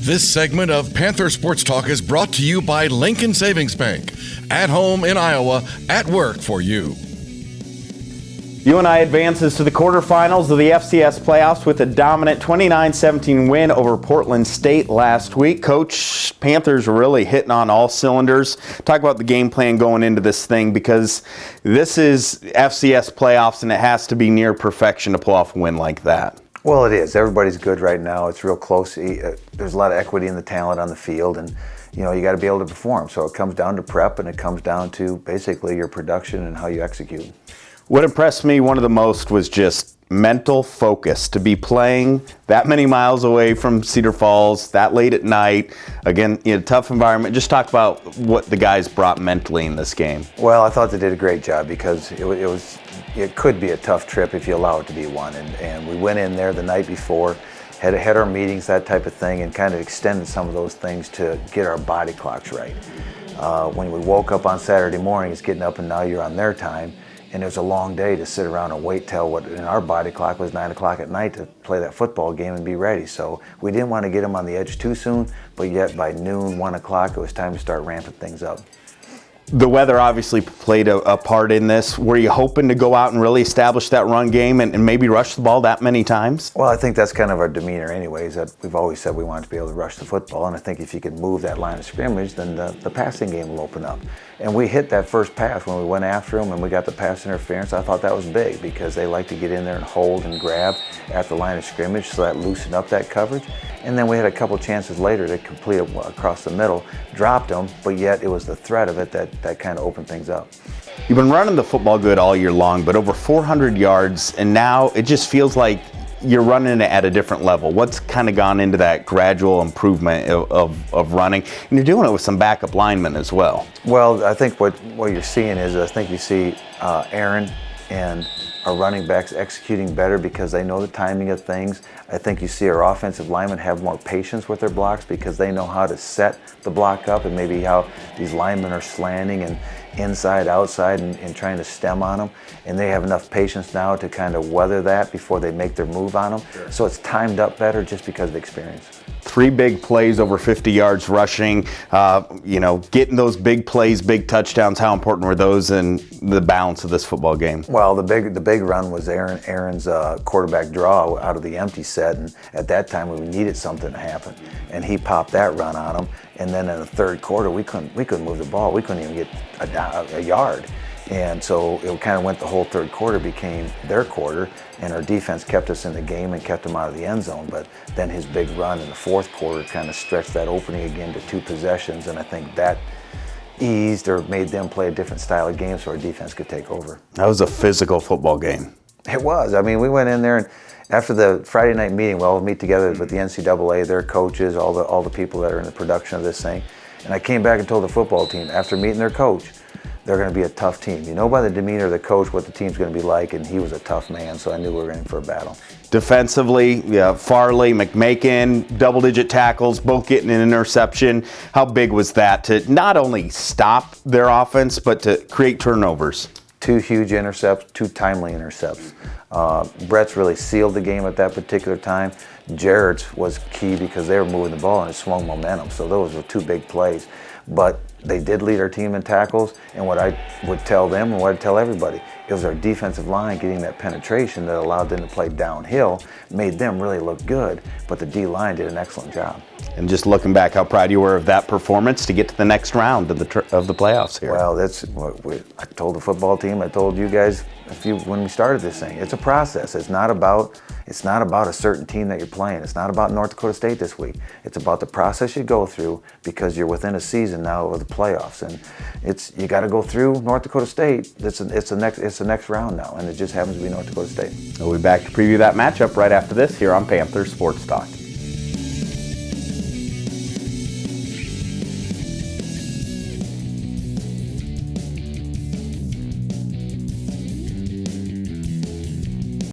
This segment of Panther Sports Talk is brought to you by Lincoln Savings Bank. At home in Iowa, at work for you. UNI advances to the quarterfinals of the FCS Playoffs with a dominant 29-17 win over Portland State last week. Coach, Panthers are really hitting on all cylinders. Talk about the game plan going into this thing, because this is FCS Playoffs and it has to be near perfection to pull off a win like that. Well, it is. Everybody's good right now. It's real close. There's a lot of equity in the talent on the field, and you got to be able to perform. So it comes down to prep, and it comes down to basically your production and how you execute. What impressed me one of the most was just mental focus. To be playing that many miles away from Cedar Falls, that late at night, again, in a tough environment. Just talk about what the guys brought mentally in this game. Well, I thought they did a great job, because it could be a tough trip if you allow it to be one. And we went in there the night before, had our meetings, that type of thing, and kind of extended some of those things to get our body clocks right. When we woke up on Saturday morning, it's getting up and now you're on their time. And it was a long day to sit around and wait till what in our body clock was 9 o'clock at night to play that football game and be ready. So we didn't want to get them on the edge too soon, but yet by noon, 1 o'clock, it was time to start ramping things up. The weather obviously played a part in this. Were you hoping to go out and really establish that run game and maybe rush the ball that many times? Well, I think that's kind of our demeanor anyways, that we've always said we want to be able to rush the football, and I think if you can move that line of scrimmage, then the passing game will open up. And we hit that first pass when we went after them and we got the pass interference. I thought that was big, because they like to get in there and hold and grab at the line of scrimmage, so that loosened up that coverage. And then we had a couple chances later to complete it across the middle, dropped them, but yet it was the threat of it that kind of opened things up. You've been running the football good all year long, but over 400 yards, and now it just feels like you're running it at a different level. What's kind of gone into that gradual improvement of running? And you're doing it with some backup linemen as well. Well, I think what you're seeing is, I think you see Aaron and our running backs executing better because they know the timing of things. I think you see our offensive linemen have more patience with their blocks because they know how to set the block up, and maybe how these linemen are slanting and inside, outside, and trying to stem on them. And they have enough patience now to kind of weather that before they make their move on them. Sure. So it's timed up better just because of experience. 3 big plays, over 50 yards rushing, getting those big plays, big touchdowns. How important were those in the balance of this football game? Well, the big run was Aaron's quarterback draw out of the empty set, and at that time we needed something to happen, and he popped that run on him. And then in the third quarter, we couldn't move the ball. We couldn't even get a yard. And so it kind of went, the whole third quarter became their quarter, and our defense kept us in the game and kept them out of the end zone. But then his big run in the fourth quarter kind of stretched that opening again to 2 possessions, and I think that eased or made them play a different style of game so our defense could take over. That was a physical football game. It was. I mean, we went in there, and after the Friday night meeting, we'll meet together with the NCAA, their coaches, all the people that are in the production of this thing. And I came back and told the football team, after meeting their coach, they're going to be a tough team. You know by the demeanor of the coach what the team's going to be like, and he was a tough man, so I knew we were in for a battle. Defensively, Farley, McMakin, double-digit tackles, both getting an interception. How big was that to not only stop their offense, but to create turnovers? 2 huge intercepts, 2 timely intercepts. Brett's really sealed the game at that particular time. Jared's was key because they were moving the ball and it swung momentum. So those were 2 big plays. But they did lead our team in tackles, and what I would tell them and what I'd tell everybody, it was our defensive line getting that penetration that allowed them to play downhill, made them really look good, but the D-line did an excellent job. And just looking back, how proud you were of that performance to get to the next round of the playoffs here. Well, that's what I told the football team, I told you guys when we started this thing. It's a process. It's not about a certain team that you're playing. It's not about North Dakota State this week. It's about the process you go through because you're within a season now of the playoffs, and you got to go through North Dakota State. It's the next round now, and it just happens to be North Dakota State. We'll be back to preview that matchup right after this here on Panther Sports Talk.